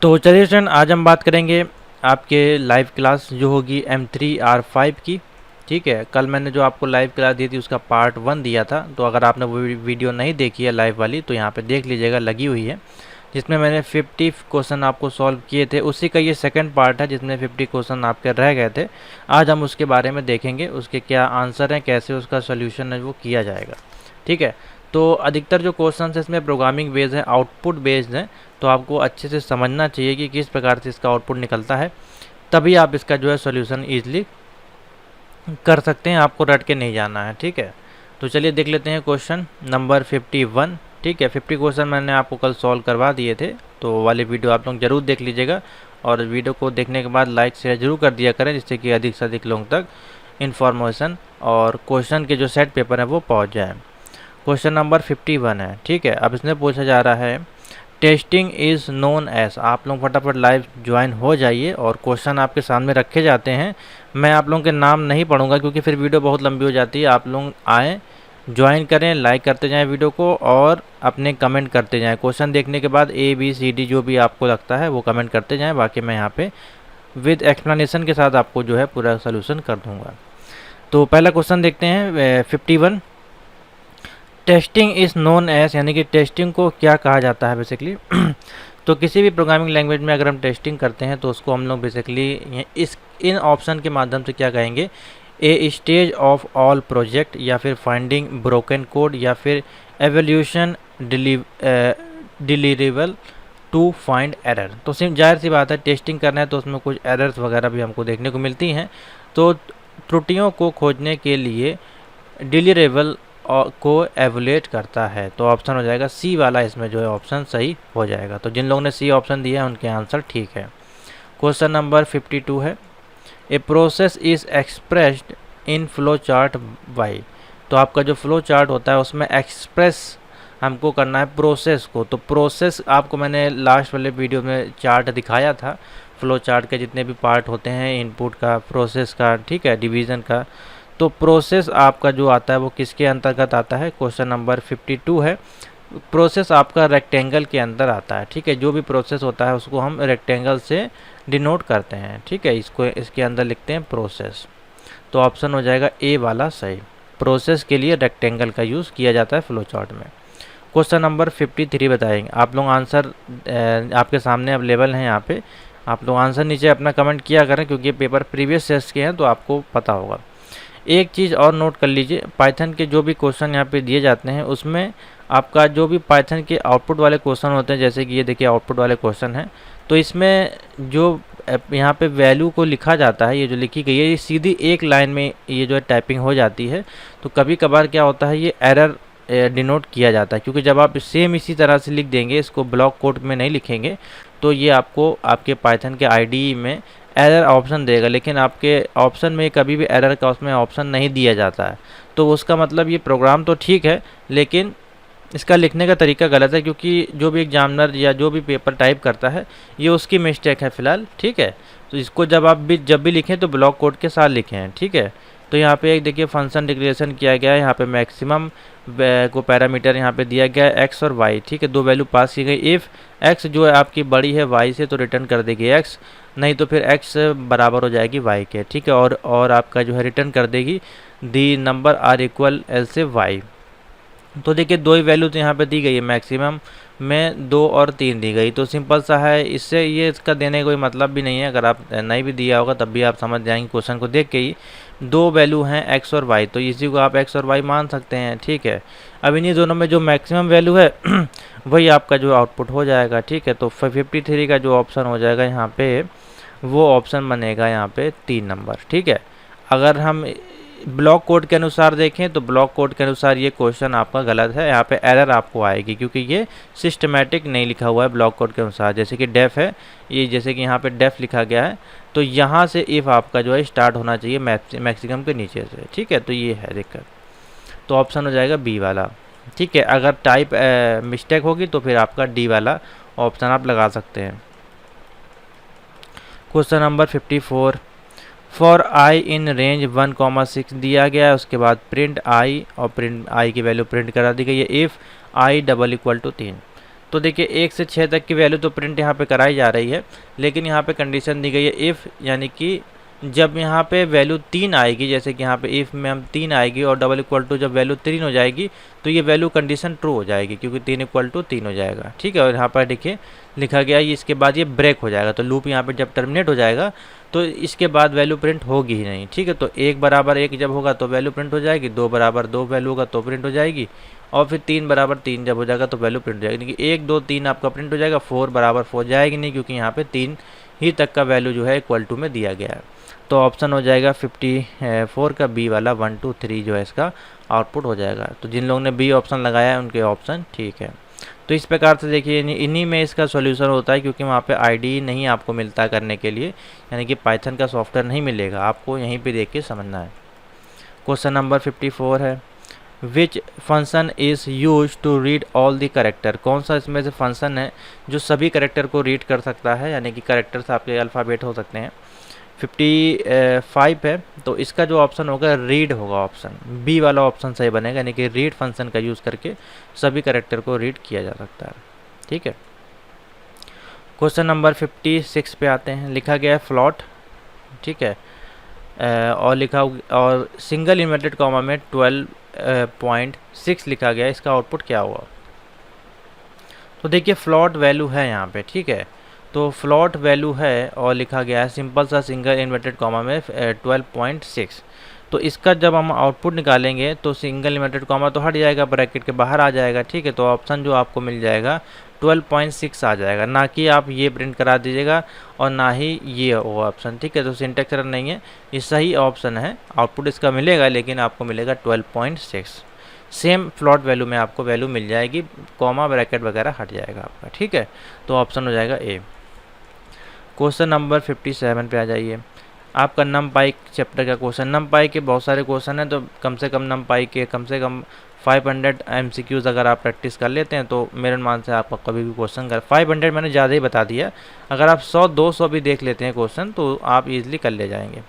तो चलिए स्टूडेंट, आज हम बात करेंगे आपके लाइव क्लास जो होगी M3R5 की। ठीक है, कल मैंने जो आपको लाइव क्लास दी थी उसका पार्ट 1 दिया था, तो अगर आपने वो वीडियो नहीं देखी है लाइव वाली तो यहाँ पे देख लीजिएगा, लगी हुई है, जिसमें मैंने 50 क्वेश्चन आपको सॉल्व किए थे। उसी का ये सेकंड पार्ट है जिसमें 50 क्वेश्चन आपके रह गए थे। आज हम उसके बारे में देखेंगे, उसके क्या आंसर हैं, कैसे उसका सोल्यूशन है वो किया जाएगा। ठीक है, तो अधिकतर जो क्वेश्चन है इसमें प्रोग्रामिंग बेस्ड है, आउटपुट बेस्ड है, तो आपको अच्छे से समझना चाहिए कि किस प्रकार से इसका आउटपुट निकलता है, तभी आप इसका जो है सॉल्यूशन ईजिली कर सकते हैं, आपको रट के नहीं जाना है। ठीक है, तो चलिए देख लेते हैं क्वेश्चन नंबर 51। ठीक है, 50 क्वेश्चन मैंने आपको कल सॉल्व करवा दिए थे, तो वाले वीडियो आप लोग ज़रूर देख लीजिएगा, और वीडियो को देखने के बाद लाइक शेयर जरूर कर दिया करें, जिससे कि अधिक से अधिक लोगों तक इन्फॉर्मेशन और क्वेश्चन के जो सेट पेपर हैं वो पहुँच जाए। क्वेश्चन नंबर 51 है। ठीक है, अब इसमें पूछा जा रहा है टेस्टिंग इज़ नोन एज। आप लोग फटाफट लाइव ज्वाइन हो जाइए, और क्वेश्चन आपके सामने रखे जाते हैं। मैं आप लोगों के नाम नहीं पढ़ूंगा क्योंकि फिर वीडियो बहुत लंबी हो जाती है। आप लोग आएँ, ज्वाइन करें, लाइक करते जाएं वीडियो को, और अपने कमेंट करते जाएं। क्वेश्चन देखने के बाद ABCD जो भी आपको लगता है वो कमेंट करते जाएं, बाकी मैं यहाँ पे विद एक्सप्लेनेशन के साथ आपको जो है पूरा सोल्यूशन कर दूँगा। तो पहला क्वेश्चन देखते हैं 51। टेस्टिंग इज़ नोन एज, यानी कि टेस्टिंग को क्या कहा जाता है बेसिकली। तो किसी भी प्रोग्रामिंग लैंग्वेज में अगर हम टेस्टिंग करते हैं तो उसको हम लोग बेसिकली इन ऑप्शन के माध्यम से क्या कहेंगे, a stage of all project, या फिर फाइंडिंग ब्रोकन कोड, या फिर evolution deliverable to find error. तो सिर्फ जाहिर सी बात है, टेस्टिंग करना है तो उसमें कुछ एरर्स वगैरह भी हमको देखने को मिलती हैं, तो त्रुटियों को खोजने के लिए डिलीवरेबल को एवोलेट करता है। तो ऑप्शन हो जाएगा सी वाला, इसमें जो है ऑप्शन सही हो जाएगा। तो जिन लोगों ने सी ऑप्शन दिया है उनके आंसर ठीक है। क्वेश्चन नंबर 52 है, a process is expressed in flow chart by. तो आपका जो फ्लो चार्ट होता है उसमें एक्सप्रेस हमको करना है प्रोसेस को। तो प्रोसेस आपको मैंने लास्ट वाले वीडियो में चार्ट दिखाया था, फ्लो चार्ट के जितने भी पार्ट होते हैं, इनपुट का, प्रोसेस का, ठीक है, डिवीज़न का। तो प्रोसेस आपका जो आता है वो किसके अंतर्गत आता है, क्वेश्चन नंबर 52 है। प्रोसेस आपका रेक्टेंगल के अंदर आता है। ठीक है, जो भी प्रोसेस होता है उसको हम रेक्टेंगल से डिनोट करते हैं। ठीक है, इसको इसके अंदर लिखते हैं प्रोसेस। तो ऑप्शन हो जाएगा ए वाला सही, प्रोसेस के लिए रेक्टेंगल का यूज़ किया जाता है फ्लो चार्ट में। क्वेश्चन नंबर 53 बताएंगे आप लोग। आंसर आपके सामने अवेलेबल हैं यहाँ पे, आप लोग आंसर नीचे अपना कमेंट किया करें, क्योंकि पेपर प्रीवियस टेस्ट के हैं तो आपको पता होगा। एक चीज़ और नोट कर लीजिए, पाइथन के जो भी क्वेश्चन यहाँ पे दिए जाते हैं उसमें आपका जो भी पाइथन के आउटपुट वाले क्वेश्चन होते हैं, जैसे कि ये देखिए आउटपुट वाले क्वेश्चन हैं, तो इसमें जो यहाँ पे वैल्यू को लिखा जाता है, ये जो लिखी गई है ये सीधी एक लाइन में ये जो है टाइपिंग हो जाती है। तो कभी कभार क्या होता है, ये एरर डिनोट किया जाता है, क्योंकि जब आप सेम इसी तरह से लिख देंगे, इसको ब्लॉक कोड में नहीं लिखेंगे, तो ये आपको आपके पाइथन के IDE में एरर ऑप्शन देगा, लेकिन आपके ऑप्शन में कभी भी एरर का उसमें ऑप्शन नहीं दिया जाता है। तो उसका मतलब ये प्रोग्राम तो ठीक है, लेकिन इसका लिखने का तरीका गलत है, क्योंकि जो भी एग्जामिनर या जो भी पेपर टाइप करता है ये उसकी मिस्टेक है फ़िलहाल। ठीक है, तो इसको जब भी लिखें तो ब्लॉक कोड के साथ लिखें। ठीक है, तो यहाँ पे एक देखिए फंक्शन डिक्लेरेशन किया गया है, यहाँ पे मैक्सिमम को पैरामीटर यहाँ पे दिया गया है x और y। ठीक है, दो वैल्यू पास की गई। इफ़ x जो है आपकी बड़ी है y से तो रिटर्न कर देगी x, नहीं तो फिर x बराबर हो जाएगी y के। ठीक है, और आपका जो है रिटर्न कर देगी the number are equal L से y। तो देखिए दो ही वैल्यू तो यहाँ पे दी गई है, मैक्सिमम में 2 और 3 दी गई, तो सिंपल सा है, इससे ये इसका देने का कोई मतलब भी नहीं है। अगर आप नहीं भी दिया होगा तब भी आप समझ जाएंगे क्वेश्चन को देख के ही, दो वैल्यू हैं x और y, तो इसी को आप x और y मान सकते हैं। ठीक है, अब इन्हीं दोनों में जो मैक्सिमम वैल्यू है वही आपका जो आउटपुट हो जाएगा। ठीक है, तो 53 का जो ऑप्शन हो जाएगा यहाँ पे, वो ऑप्शन बनेगा यहाँ पे 3 नंबर। ठीक है, अगर हम ब्लॉक कोड के अनुसार देखें तो ब्लॉक कोड के अनुसार ये क्वेश्चन आपका गलत है, यहाँ पे एरर आपको आएगी, क्योंकि ये सिस्टमेटिक नहीं लिखा हुआ है ब्लॉक कोड के अनुसार। जैसे कि डेफ है ये, जैसे कि यहाँ पे डेफ लिखा गया है, तो यहाँ से इफ़ आपका जो है स्टार्ट होना चाहिए मैक्सिमम के नीचे से। ठीक है, तो ये है दिक्कत, तो ऑप्शन हो जाएगा बी वाला। ठीक है, अगर टाइप मिस्टेक होगी तो फिर आपका डी वाला ऑप्शन आप लगा सकते हैं। Question number 54, for I in range 1,6 दिया गया है, उसके बाद प्रिंट आई, और प्रिंट आई की वैल्यू प्रिंट करा दी गई है if I double equal to 3। तो देखिए 1 से 6 तक की वैल्यू तो प्रिंट यहाँ पे कराई जा रही है, लेकिन यहाँ पे कंडीशन दी गई है इफ़, यानी कि जब यहाँ पे वैल्यू 3 आएगी, जैसे कि यहाँ पे इफ़ में हम 3 आएगी और डबल इक्वल टू जब वैल्यू 3 हो जाएगी तो ये वैल्यू कंडीशन ट्रू हो जाएगी, क्योंकि 3 इक्वल टू 3 हो जाएगा। ठीक है, और यहाँ पर देखिए लिखा गया है इसके बाद ये ब्रेक हो जाएगा, तो लूप यहाँ पे जब टर्मिनेट हो जाएगा तो इसके बाद वैल्यू प्रिंट होगी ही नहीं। ठीक है, तो 1 बराबर 1 जब होगा तो वैल्यू प्रिंट हो जाएगी, 2 बराबर 2 वैल्यू होगा तो प्रिंट हो जाएगी, और फिर 3 बराबर 3 जब हो जाएगा तो वैल्यू प्रिंट हो जाएगी। देखिए 1 2 3 आपका प्रिंट हो जाएगा, 4 बराबर 4 जाएगी नहीं, क्योंकि यहाँ पे 3 ही तक का वैल्यू जो है इक्वल टू में दिया गया है। तो ऑप्शन हो जाएगा 54 का बी वाला 1 2 3 जो है इसका आउटपुट हो जाएगा। तो जिन लोगों ने बी ऑप्शन लगाया है उनके ऑप्शन ठीक है। तो इस प्रकार से देखिए इन्हीं में इसका सॉल्यूशन होता है, क्योंकि वहाँ पे आईडी नहीं आपको मिलता करने के लिए, यानी कि पाइथन का सॉफ्टवेयर नहीं मिलेगा, आपको यहीं पे देख के समझना है। क्वेश्चन नंबर 54 है, which function is use to read all the character. कौन सा इसमें से फंक्शन है जो सभी करेक्टर को रीड कर सकता है, यानी कि करेक्टर्स आपके अल्फ़ाबेट हो सकते हैं। 55 है, तो इसका जो ऑप्शन होगा रीड होगा, ऑप्शन बी वाला ऑप्शन सही बनेगा, यानी कि रीड फंक्शन का यूज़ करके सभी करेक्टर को रीड किया जा सकता है। ठीक है, क्वेश्चन नंबर 56 पे आते हैं। लिखा गया है फ्लॉट, ठीक है, और लिखा और सिंगल इन्वर्टेड कॉमा में 12.6 लिखा गया है, इसका आउटपुट क्या हुआ। तो देखिए फ्लॉट वैल्यू है यहाँ पे, ठीक है, तो फ्लॉट वैल्यू है और लिखा गया है सिंपल सा सिंगल इन्वर्टेड कॉमा में 12.6। तो इसका जब हम आउटपुट निकालेंगे तो सिंगल इन्वर्टेड कॉमा तो हट जाएगा, ब्रैकेट के बाहर आ जाएगा। ठीक है, तो ऑप्शन जो आपको मिल जाएगा 12.6 आ जाएगा, ना कि आप ये प्रिंट करा दीजिएगा और ना ही ये वो ऑप्शन। ठीक है, तो सिंटैक्स एरर नहीं है, ये सही ऑप्शन है, आउटपुट इसका मिलेगा, लेकिन आपको मिलेगा 12.6। सेम फ्लॉट वैल्यू में आपको वैल्यू मिल जाएगी, कॉमा ब्रैकेट वगैरह हट जाएगा आपका। ठीक है, तो ऑप्शन हो जाएगा ए। क्वेश्चन नंबर 57 पे आ जाइए। आपका नमपाई चैप्टर का क्वेश्चन, नमपाई के बहुत सारे क्वेश्चन हैं, तो कम से कम नमपाई के कम से कम 500 MCQs अगर आप प्रैक्टिस कर लेते हैं तो मेरे मान से आपका कभी भी क्वेश्चन कर 500 मैंने ज़्यादा ही बता दिया, अगर आप 100-200 भी देख लेते हैं क्वेश्चन तो आप इजीली कर ले जाएंगे।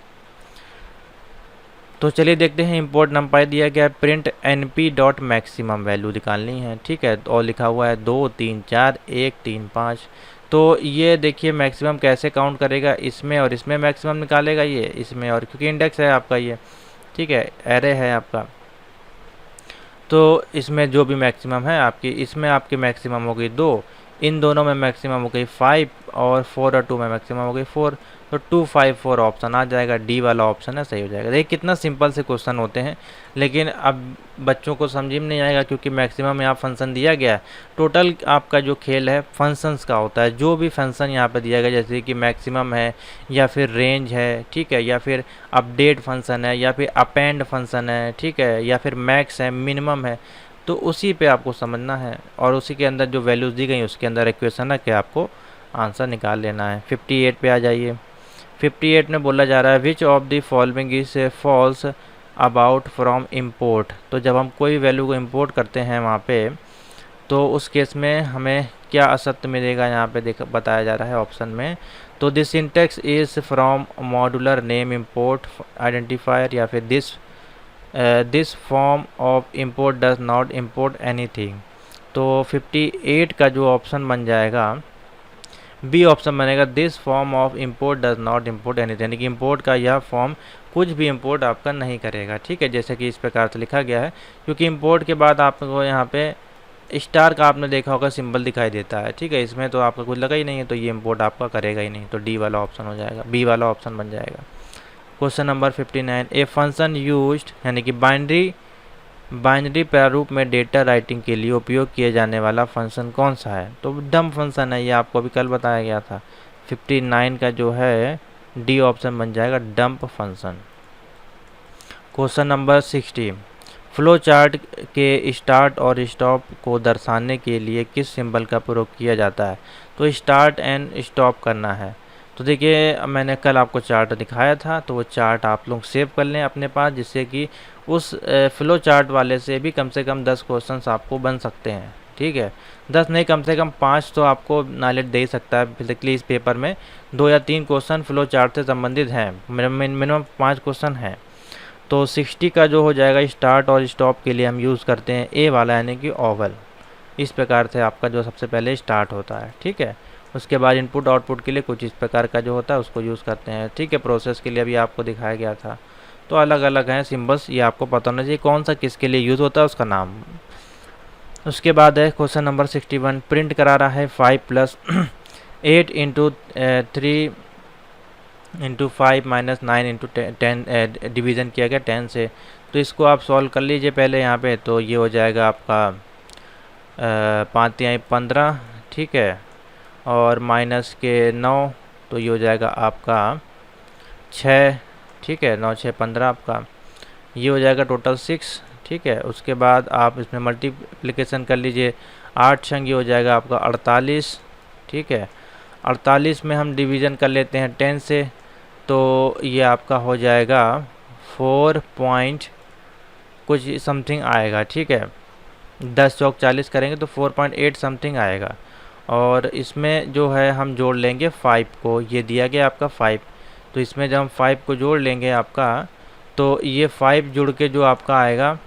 तो चलिए देखते हैं, इंपोर्ट नमपाई दिया गया है, print np dot maximum value निकालनी है। ठीक है, और लिखा हुआ है 2 3 4 1 3 5। तो ये देखिए मैक्सिमम कैसे काउंट करेगा, इसमें और इसमें मैक्सिमम निकालेगा, ये इसमें और, क्योंकि इंडेक्स है आपका ये, ठीक है, एरे है आपका, तो इसमें जो भी मैक्सिमम है आपकी, इसमें आपकी मैक्सिमम हो गई 2, इन दोनों में मैक्सिमम हो गई 5, और 4 और 2 में मैक्सिमम हो गई 4, तो 254 ऑप्शन आ जाएगा, डी वाला ऑप्शन है, सही हो जाएगा। देखिए कितना सिंपल से क्वेश्चन होते हैं, लेकिन अब बच्चों को समझ में नहीं आएगा, क्योंकि मैक्सिमम यहाँ फंक्शन दिया गया है। टोटल आपका जो खेल है फंक्शंस का होता है, जो भी फंक्शन यहाँ पे दिया गया, जैसे कि मैक्सिमम है या फिर रेंज है, ठीक है, या फिर अपडेट फंक्शन है, या फिर अपेंड फंक्शन है, ठीक है, या फिर मैक्स है, मिनिमम है, तो उसी पे आपको समझना है, और उसी के अंदर जो वैल्यूज़ दी गई उसके अंदर इक्वेशन है कि आपको आंसर निकाल लेना है। 58 पे आ जाइए। 58 में बोला जा रहा है which of the following is false about from import. तो जब हम कोई वैल्यू को इंपोर्ट करते हैं वहाँ पे, तो उस केस में हमें क्या असत्य मिलेगा, यहाँ पे बताया जा रहा है ऑप्शन में। तो this syntax is from modular name import identifier, या फिर this form of import does not import anything. तो 58 का जो ऑप्शन बन जाएगा, बी ऑप्शन बनेगा, this form of import does not import anything, यानी कि इंपोर्ट का यह फॉर्म कुछ भी इंपोर्ट आपका नहीं करेगा। ठीक है, जैसे कि इस प्रकार से लिखा गया है, क्योंकि इंपोर्ट के बाद आपको यहाँ पे स्टार का आपने देखा होगा सिंबल दिखाई देता है। ठीक है, इसमें तो आपका कुछ लगा ही नहीं है, तो ये इंपोर्ट आपका करेगा ही नहीं, तो डी वाला ऑप्शन हो जाएगा, बी वाला ऑप्शन बन जाएगा। Question number 59, a function used, यानी कि बाइनरी प्रारूप में डेटा राइटिंग के लिए उपयोग किए जाने वाला फंक्शन कौन सा है। तो डम्प फंक्शन है, ये आपको अभी कल बताया गया था। 59 का जो है डी ऑप्शन बन जाएगा, dump function. Question number 60, flow chart के स्टार्ट और स्टॉप को दर्शाने के लिए किस सिंबल का प्रयोग किया जाता है। तो स्टार्ट एंड स्टॉप करना है। तो देखिए मैंने कल आपको चार्ट दिखाया था, तो वो चार्ट आप लोग सेव कर लें अपने पास, जिससे कि उस फ्लो चार्ट वाले से भी कम से कम 10 क्वेश्चंस आपको बन सकते हैं। ठीक है, 10 नहीं, कम से कम 5 तो आपको नॉलेज दे सकता है फिजिकली। इस पेपर में 2 या 3 क्वेश्चन फ्लो चार्ट से संबंधित हैं, मिनिमम 5 क्वेश्चन हैं। तो 60 का जो हो जाएगा, स्टार्ट और स्टॉप के लिए हम यूज़ करते हैं ए वाला, यानी कि ओवल। इस प्रकार से आपका जो सबसे पहले स्टार्ट होता है। ठीक है, उसके बाद इनपुट आउटपुट के लिए कुछ इस प्रकार का जो होता है उसको यूज़ करते हैं। ठीक है, प्रोसेस के लिए अभी आपको दिखाया गया था। तो अलग अलग हैं सिम्बल्स, ये आपको पता होना चाहिए कौन सा किसके लिए यूज़ होता है उसका नाम। उसके बाद है क्वेश्चन नंबर 61, प्रिंट करा रहा है 5 plus 8 into 3 into 5 minus 9 into 10 division किया गया 10 से। तो इसको आप सॉल्व कर लीजिए पहले यहाँ पे। तो ये हो जाएगा आपका 5 तिहाई 15, ठीक है, और माइनस के 9, तो ये हो जाएगा आपका 6, ठीक है, 9 6 15 आपका, ये हो जाएगा टोटल 6। ठीक है, उसके बाद आप इसमें मल्टीप्लिकेशन कर लीजिए, 8 छंग ये हो जाएगा आपका 48। ठीक है, 48 में हम डिवीज़न कर लेते हैं 10 से, तो ये आपका हो जाएगा 4 पॉइंट कुछ समथिंग आएगा। ठीक है, 10 चौक 40 करेंगे तो 4.8 समथिंग आएगा। और इसमें जो है हम जोड़ लेंगे 5 को, ये दिया गया आपका 5, तो इसमें जब हम 5 को जोड़ लेंगे आपका, तो ये 5 जुड़ के जो आपका आएगा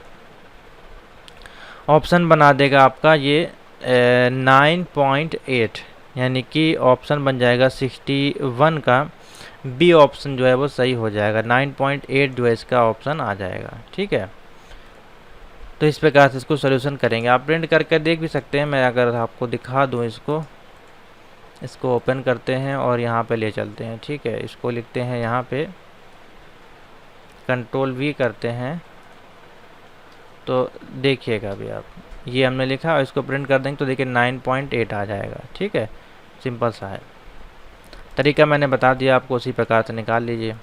ऑप्शन बना देगा आपका ये 9.8, यानी कि ऑप्शन बन जाएगा 61 का बी ऑप्शन जो है वो सही हो जाएगा। 9.8 जो है इसका ऑप्शन आ जाएगा। ठीक है, तो इस प्रकार से इसको सोल्यूशन करेंगे। आप प्रिंट करके देख भी सकते हैं, मैं अगर आपको दिखा दूं इसको ओपन करते हैं और यहाँ पे ले चलते हैं। ठीक है, इसको लिखते हैं यहाँ पे, कंट्रोल V करते हैं, तो देखिएगा अभी आप, ये हमने लिखा और इसको प्रिंट कर देंगे तो देखिए 9.8 आ जाएगा। ठीक है, सिंपल सा है, तरीका मैंने बता दिया आपको, उसी प्रकार से निकाल लीजिए।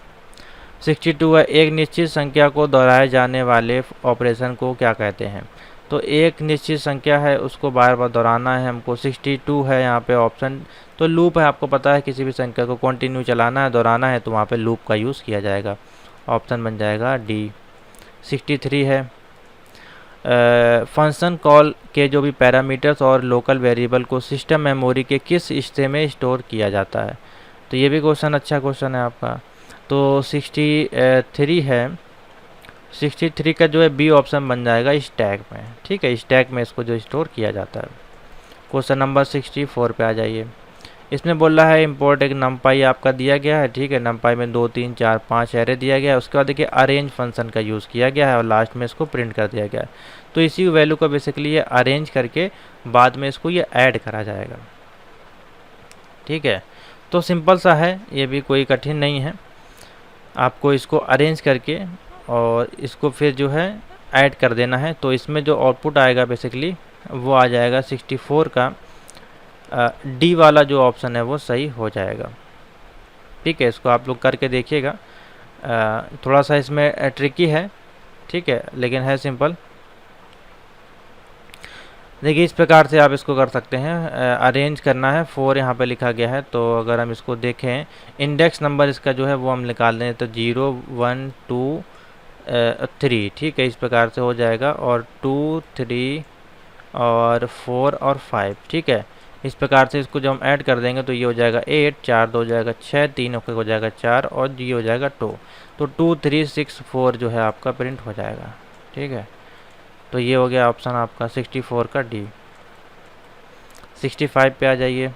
62 है, एक निश्चित संख्या को दोहराए जाने वाले ऑपरेशन को क्या कहते हैं। तो एक निश्चित संख्या है उसको बार बार दोहराना है हमको। 62 है यहाँ पे ऑप्शन, तो लूप है, आपको पता है किसी भी संख्या को कंटिन्यू चलाना है, दोहराना है, तो वहाँ पे लूप का यूज़ किया जाएगा, ऑप्शन बन जाएगा डी। 63 है, फंक्शन कॉल के जो भी पैरामीटर्स और लोकल वेरिएबल को सिस्टम मेमोरी के किस हिस्से में स्टोर किया जाता है। तो ये भी क्वेश्चन अच्छा क्वेश्चन है आपका। तो 63 है, 63 का जो है बी ऑप्शन बन जाएगा स्टैक में। ठीक है, स्टैक में इसको जो स्टोर किया जाता है। क्वेश्चन नंबर 64 पे आ जाइए। इसमें बोल रहा है इंपोर्ट एक नमपाई आपका दिया गया है। ठीक है, नमपाई में 2 3 4 5 एरे दिया गया है। उसके बाद देखिए अरेंज फंक्शन का यूज़ किया गया है और लास्ट में इसको प्रिंट कर दिया गया है। तो इसी वैल्यू को बेसिकली ये अरेंज करके बाद में इसको ये ऐड करा जाएगा। ठीक है, तो सिंपल सा है, ये भी कोई कठिन नहीं है। आपको इसको अरेंज करके और इसको फिर जो है ऐड कर देना है। तो इसमें जो आउटपुट आएगा बेसिकली वो आ जाएगा 64 का डी वाला जो ऑप्शन है वो सही हो जाएगा। ठीक है, इसको आप लोग करके देखिएगा, थोड़ा सा इसमें ट्रिकी है। ठीक है, लेकिन है सिंपल। देखिए इस प्रकार से आप इसको कर सकते हैं, अरेंज करना है। 4 यहाँ पे लिखा गया है, तो अगर हम इसको देखें इंडेक्स नंबर इसका जो है वो हम निकाल दें तो 0 1 2 3। ठीक है, इस प्रकार से हो जाएगा, और 2 3 और 4 और 5। ठीक है, इस प्रकार से इसको जब हम ऐड कर देंगे तो ये हो जाएगा 8, 4 2 हो जाएगा 6, 3 हो जाएगा 4 और ये हो जाएगा 2। तो 2 3 6 4 जो है आपका प्रिंट हो जाएगा। ठीक है, तो ये हो गया ऑप्शन आपका 64 का डी। 65 पे आ जाइए।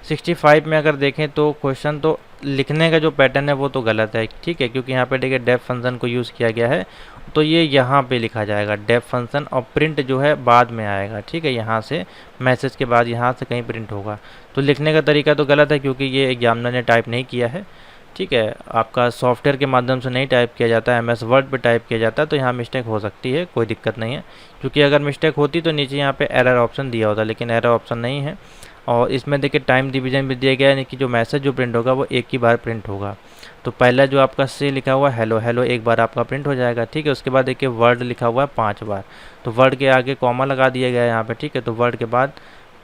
65 में अगर देखें तो क्वेश्चन तो लिखने का जो पैटर्न है वो तो गलत है। ठीक है, क्योंकि यहाँ पे देखिए डेफ फंक्शन को यूज़ किया गया है, तो ये यहाँ पे लिखा जाएगा डेफ फंक्शन, और प्रिंट जो है बाद में आएगा। ठीक है, यहाँ से मैसेज के बाद यहाँ से कहीं प्रिंट होगा। तो लिखने का तरीका तो गलत है, क्योंकि ये एग्जामिनर ने टाइप नहीं किया है। ठीक है, आपका सॉफ्टवेयर के माध्यम से नहीं टाइप किया जाता है, MS वर्ड पे टाइप किया जाता है, तो यहाँ मिस्टेक हो सकती है, कोई दिक्कत नहीं है। क्योंकि अगर मिस्टेक होती तो नीचे यहाँ पे एरर ऑप्शन दिया होता, लेकिन एरर ऑप्शन नहीं है। और इसमें देखिए टाइम डिवीजन भी दिया गया है, यानी कि जो मैसेज जो प्रिंट होगा वो एक ही बार प्रिंट होगा। तो पहला जो आपका से लिखा हुआ हेलो हेलो एक बार आपका प्रिंट हो जाएगा। ठीक है, उसके बाद देखिए वर्ड लिखा हुआ है 5 बार, तो वर्ड के आगे कॉमा लगा दिया गया है यहाँ पे। ठीक है, तो वर्ड के बाद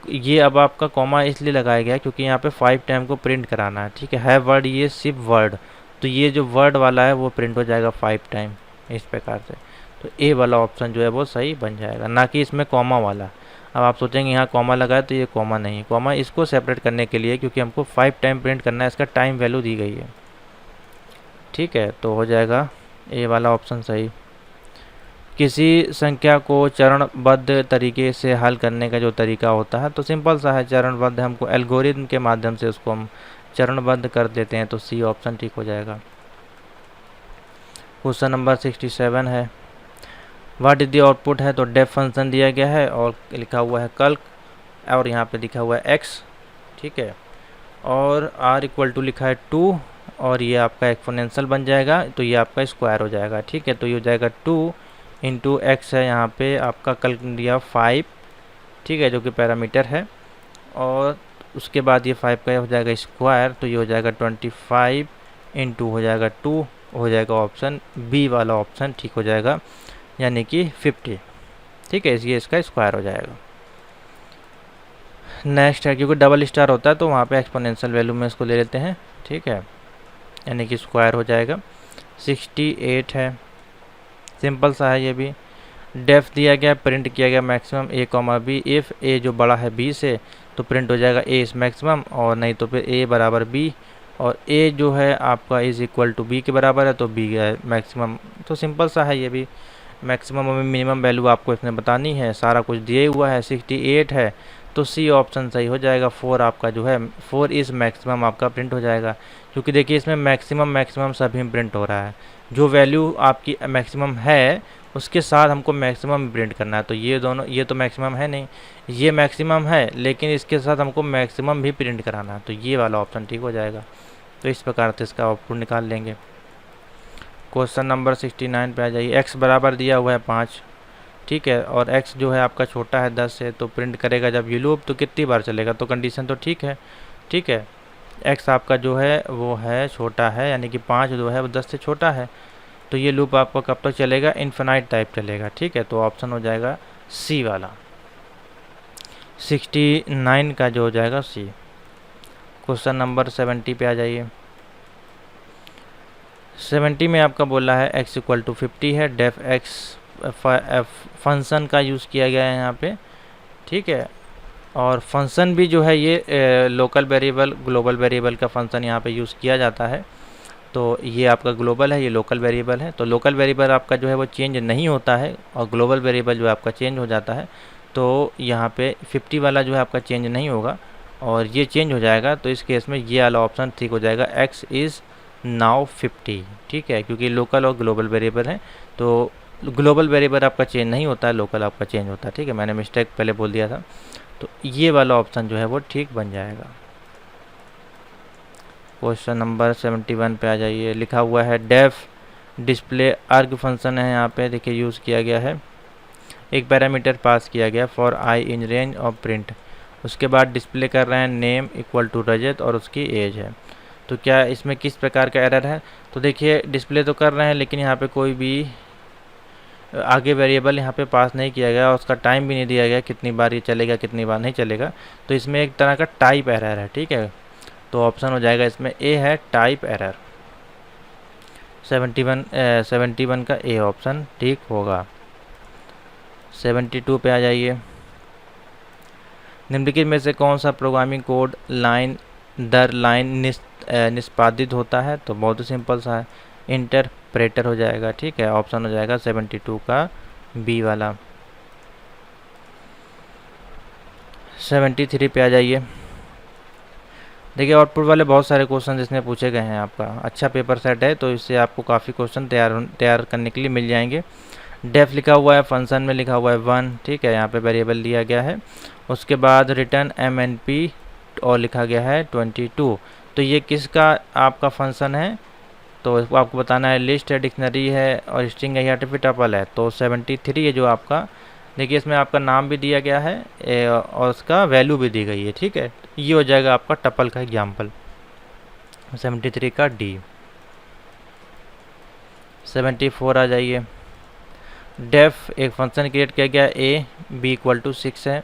ये अब आपका कॉमा इसलिए लगाया गया है क्योंकि यहाँ पे 5 टाइम को प्रिंट कराना है। ठीक है वर्ड, ये सिर्फ वर्ड, तो ये जो वर्ड वाला है वो प्रिंट हो जाएगा 5 टाइम इस प्रकार से। तो ए वाला ऑप्शन जो है वो सही बन जाएगा, ना कि इसमें कॉमा वाला। अब आप सोचेंगे यहाँ कॉमा लगा है तो ये कॉमा नहीं, कॉमा इसको सेपरेट करने के लिए, क्योंकि हमको 5 टाइम प्रिंट करना है, इसका टाइम वैल्यू दी गई है। ठीक है, तो हो जाएगा ए वाला ऑप्शन सही। किसी संख्या को चरणबद्ध तरीके से हल करने का जो तरीका होता है, तो सिंपल सा है, चरणबद्ध, हमको एल्गोरिथम के माध्यम से उसको हम चरणबद्ध कर देते हैं, तो सी ऑप्शन ठीक हो जाएगा। क्वेश्चन नंबर 67 है, व्हाट इज द आउटपुट है, तो डेफ फंक्शन दिया गया है और लिखा हुआ है कल्क, और यहाँ पे लिखा हुआ है एक्स, ठीक है, और आर इक्वल टू लिखा है 2, और ये आपका एक्सपोनेंशियल बन जाएगा, तो ये आपका स्क्वायर हो जाएगा, ठीक है। तो ये हो जाएगा 2 इंटू एक्स है, यहाँ पे आपका कल्क दिया 5, ठीक है, जो कि पैरामीटर है, और उसके बाद ये 5 का हो जाएगा स्क्वायर, तो ये हो जाएगा 25 इंटू हो जाएगा 2, हो जाएगा ऑप्शन बी वाला ऑप्शन ठीक हो जाएगा, यानी कि 50, ठीक है, ये इसका स्क्वायर हो जाएगा। नेक्स्ट है, क्योंकि डबल स्टार होता है तो वहाँ पे एक्सपोनेंशियल वैल्यू में इसको ले लेते हैं, ठीक है, यानी कि स्क्वायर हो जाएगा। 68 है, सिंपल सा है ये भी, डेफ दिया गया, प्रिंट किया गया maximum A comma B, if A जो बड़ा है बी से तो प्रिंट हो जाएगा ए इस मैक्सिमम, और नहीं तो फिर ए बराबर बी, और ए जो है आपका इज़ इक्वल टू बी के बराबर है, तो बी है मैक्सिमम। तो सिंपल सा है ये भी, मैक्सिमम और मिनिमम वैल्यू आपको इसमें बतानी है, सारा कुछ दिया हुआ है। 68 है, तो सी ऑप्शन सही हो जाएगा। 4 आपका जो है 4 इज़ मैक्सिमम आपका प्रिंट हो जाएगा, क्योंकि देखिए इसमें मैक्सिमम सभी में प्रिंट हो रहा है, जो वैल्यू आपकी मैक्सिमम है उसके साथ हमको मैक्सिमम प्रिंट करना है, तो ये दोनों, ये तो मैक्सिमम है नहीं, ये मैक्सिमम है लेकिन इसके साथ हमको मैक्सिमम भी प्रिंट कराना है, तो ये वाला ऑप्शन ठीक हो जाएगा। तो इस प्रकार से इसका आउटपुट निकाल लेंगे। क्वेश्चन नंबर 69 पे आ जाइए, x बराबर दिया हुआ है 5, ठीक है, और x जो है आपका छोटा है 10 से, तो प्रिंट करेगा जब ये लूप तो कितनी बार चलेगा, तो कंडीशन तो ठीक है, ठीक है, x आपका जो है वो है छोटा है, यानी कि 5 जो है वो 10 से छोटा है, तो ये लूप आपका कब तक चलेगा, इन्फिनाइट टाइप चलेगा, ठीक है, तो ऑप्शन हो जाएगा सी वाला, 69 का जो हो जाएगा सी। क्वेश्चन नंबर 70 पे आ जाइए। 70 में आपका बोला है x इक्वल टू 50 है, डेफ एक्स फंक्शन का यूज़ किया गया है यहाँ पे, ठीक है, और फंक्शन भी जो है ये लोकल वेरिएबल ग्लोबल वेरिएबल का फंक्शन यहाँ पे यूज़ किया जाता है, तो ये आपका ग्लोबल है, ये लोकल वेरिएबल है, तो लोकल वेरिएबल आपका जो है वो चेंज नहीं होता है, और ग्लोबल वेरिएबल जो है आपका चेंज हो जाता है, तो यहाँ पे 50 वाला जो है आपका चेंज नहीं होगा और ये चेंज हो जाएगा, तो इस केस में ये वाला ऑप्शन ठीक हो जाएगा, x इज़ नाउ 50, ठीक है, क्योंकि लोकल और ग्लोबल वेरिएबल है, तो ग्लोबल वेरिएबल आपका चेंज नहीं होता है, लोकल आपका चेंज होता है, ठीक है, मैंने मिस्टेक पहले बोल दिया था, तो ये वाला ऑप्शन जो है वो ठीक बन जाएगा। क्वेश्चन नंबर 71 पे आ जाइए, लिखा हुआ है डेफ डिस्प्ले आर्ग फंक्शन है, यहाँ पे देखिए यूज़ किया गया है, एक पैरामीटर पास किया गया for I in range of print, उसके बाद डिस्प्ले कर रहे हैं नेम इक्वल टू रजत और उसकी एज है, तो क्या इसमें किस प्रकार का एरर है, तो देखिए डिस्प्ले तो कर रहे हैं लेकिन यहाँ पे कोई भी आगे वेरिएबल यहाँ पे पास नहीं किया गया, और उसका टाइम भी नहीं दिया गया कितनी बार ये चलेगा कितनी बार नहीं चलेगा, तो इसमें एक तरह का टाइप एरर है, ठीक है, तो ऑप्शन हो जाएगा इसमें ए है टाइप एरर, 71 का ए ऑप्शन ठीक होगा। 72 पे आ जाइए, निम्नलिखित में से कौन सा प्रोग्रामिंग कोड लाइन दर लाइन निष्पादित होता है, तो बहुत ही सिंपल सा है, इंटरप्रेटर हो जाएगा, ठीक है, ऑप्शन हो जाएगा 72 का बी वाला। 73 पे आ जाइए, देखिए आउटपुट वाले बहुत सारे क्वेश्चन इसमें पूछे गए हैं, आपका अच्छा पेपर सेट है तो इससे आपको काफ़ी क्वेश्चन तैयार करने के लिए मिल जाएंगे। डेफ लिखा हुआ है, फंक्शन में लिखा हुआ है 1, ठीक है, यहाँ पे वेरिएबल दिया गया है, उसके बाद रिटर्न MNP और लिखा गया है 22, तो ये किसका आपका फंक्शन है, तो आपको बताना है लिस्ट है, डिक्शनरी है और स्ट्रिंग है या फिर टपल है, तो 73 है जो आपका, देखिए इसमें आपका नाम भी दिया गया है और उसका वैल्यू भी दी गई है, ठीक है, ये हो जाएगा आपका टपल का एग्जाम्पल, 73 का डी। 74 आ जाइए, डेफ एक फंक्शन क्रिएट किया गया ए बी इक्वल टू 6 है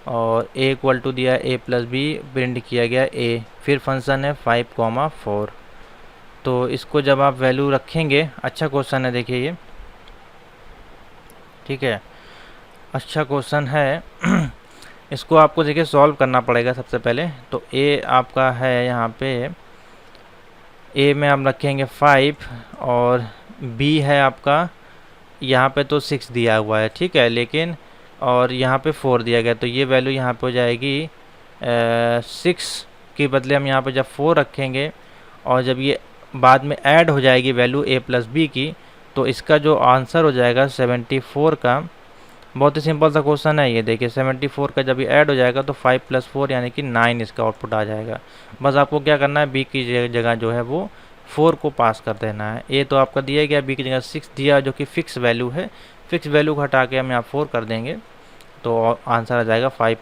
और ए इक्वल टू दिया ए प्लस बी, प्रिंट किया गया ए, फिर फंक्शन है 5,4, तो इसको जब आप वैल्यू रखेंगे, अच्छा क्वेश्चन है देखिए ये, ठीक है, अच्छा क्वेश्चन है इसको आपको देखिए सॉल्व करना पड़ेगा सबसे पहले, तो ए आपका है यहाँ पे, ए में आप रखेंगे 5 और बी है आपका यहाँ पे तो 6 दिया हुआ है, ठीक है, लेकिन और यहाँ पे 4 दिया गया, तो ये वैल्यू यहाँ पे हो जाएगी 6 के बदले हम यहाँ पे जब 4 रखेंगे और जब ये बाद में ऐड हो जाएगी वैल्यू a प्लस बी की, तो इसका जो आंसर हो जाएगा 74 का। बहुत ही सिंपल सा क्वेश्चन है ये, देखिए 74 का जब ये ऐड हो जाएगा तो 5 + 4 यानी कि 9 इसका आउटपुट आ जाएगा। बस आपको क्या करना है, बी की जगह जो है वो 4 को पास कर देना है। ए तो आपका दिया गया, बी की जगह 6 दिया जो कि फिक्स वैल्यू है, फिक्स वैल्यू को हटा के हम यहाँ 4 कर देंगे तो आंसर आ जाएगा 5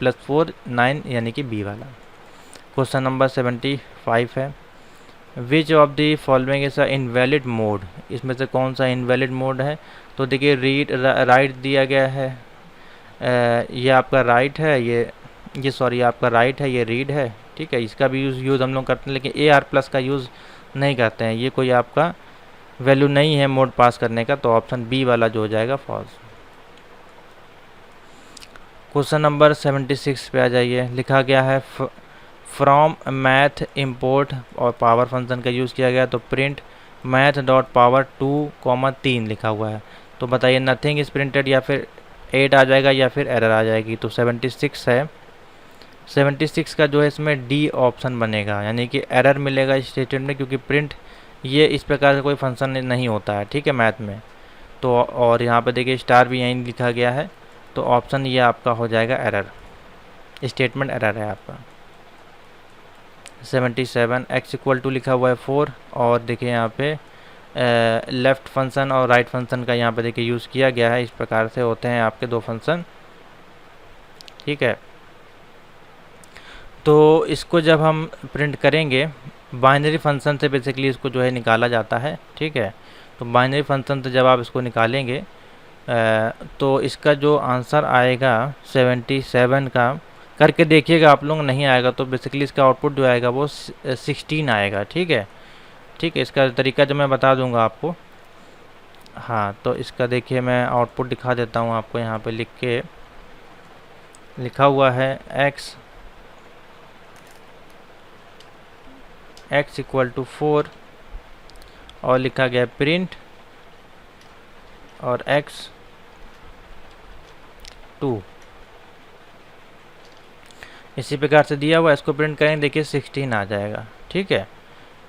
+ 4 9 यानी कि बी वाला। क्वेश्चन नंबर 75 है, which of the following is a invalid mode, इसमें से कौन सा इनवैलिड मोड है। तो देखिए रीड राइट दिया गया है, ये आपका राइट है, ये सॉरी आपका राइट है, ये रीड है, ठीक है, इसका भी यूज़ हम लोग करते हैं, लेकिन AR+ का यूज़ नहीं करते हैं, ये कोई आपका वैल्यू नहीं है मोड पास करने का, तो ऑप्शन बी वाला जो हो जाएगा फॉल्स। क्वेश्चन नंबर 76 पे आ जाइए, लिखा गया है फ्रॉम मैथ इंपोर्ट और पावर फंक्शन का यूज़ किया गया, तो प्रिंट मैथ डॉट पावर 2,3 लिखा हुआ है, तो बताइए नथिंग इज प्रिंटेड या फिर 8 आ जाएगा या फिर एरर आ जाएगी। तो 76 है, 76 का जो है इसमें डी ऑप्शन बनेगा, यानी कि एरर मिलेगा इस स्टेटमेंट में, क्योंकि प्रिंट ये इस प्रकार का कोई फंक्शन नहीं होता है, ठीक है, मैथ में। तो और यहाँ पे देखिए स्टार भी यहीं लिखा गया है, तो ऑप्शन ये आपका हो जाएगा एरर, स्टेटमेंट एरर है आपका। 77 x = लिखा हुआ है 4, और देखिए यहाँ पे लेफ़्ट फंक्शन और राइट फंक्शन का यहाँ पे देखिए यूज़ किया गया है, इस प्रकार से होते हैं आपके दो फंक्शन, ठीक है। तो इसको जब हम प्रिंट करेंगे बाइनरी फंक्शन से बेसिकली इसको जो है निकाला जाता है, ठीक है। तो बाइनरी फंक्शन से जब आप इसको निकालेंगे तो इसका जो आंसर आएगा 77 का, करके देखिएगा आप लोग, नहीं आएगा तो बेसिकली इसका आउटपुट जो आएगा वो 16 आएगा, ठीक है, ठीक है। इसका तरीका जो मैं बता दूंगा आपको, हाँ, तो इसका देखिए मैं आउटपुट दिखा देता हूँ आपको, यहाँ पे लिखा हुआ है x = 4 और लिखा गया प्रिंट और x 2, इसी प्रकार से दिया हुआ, इसको प्रिंट करेंगे, देखिए 16 आ जाएगा, ठीक है।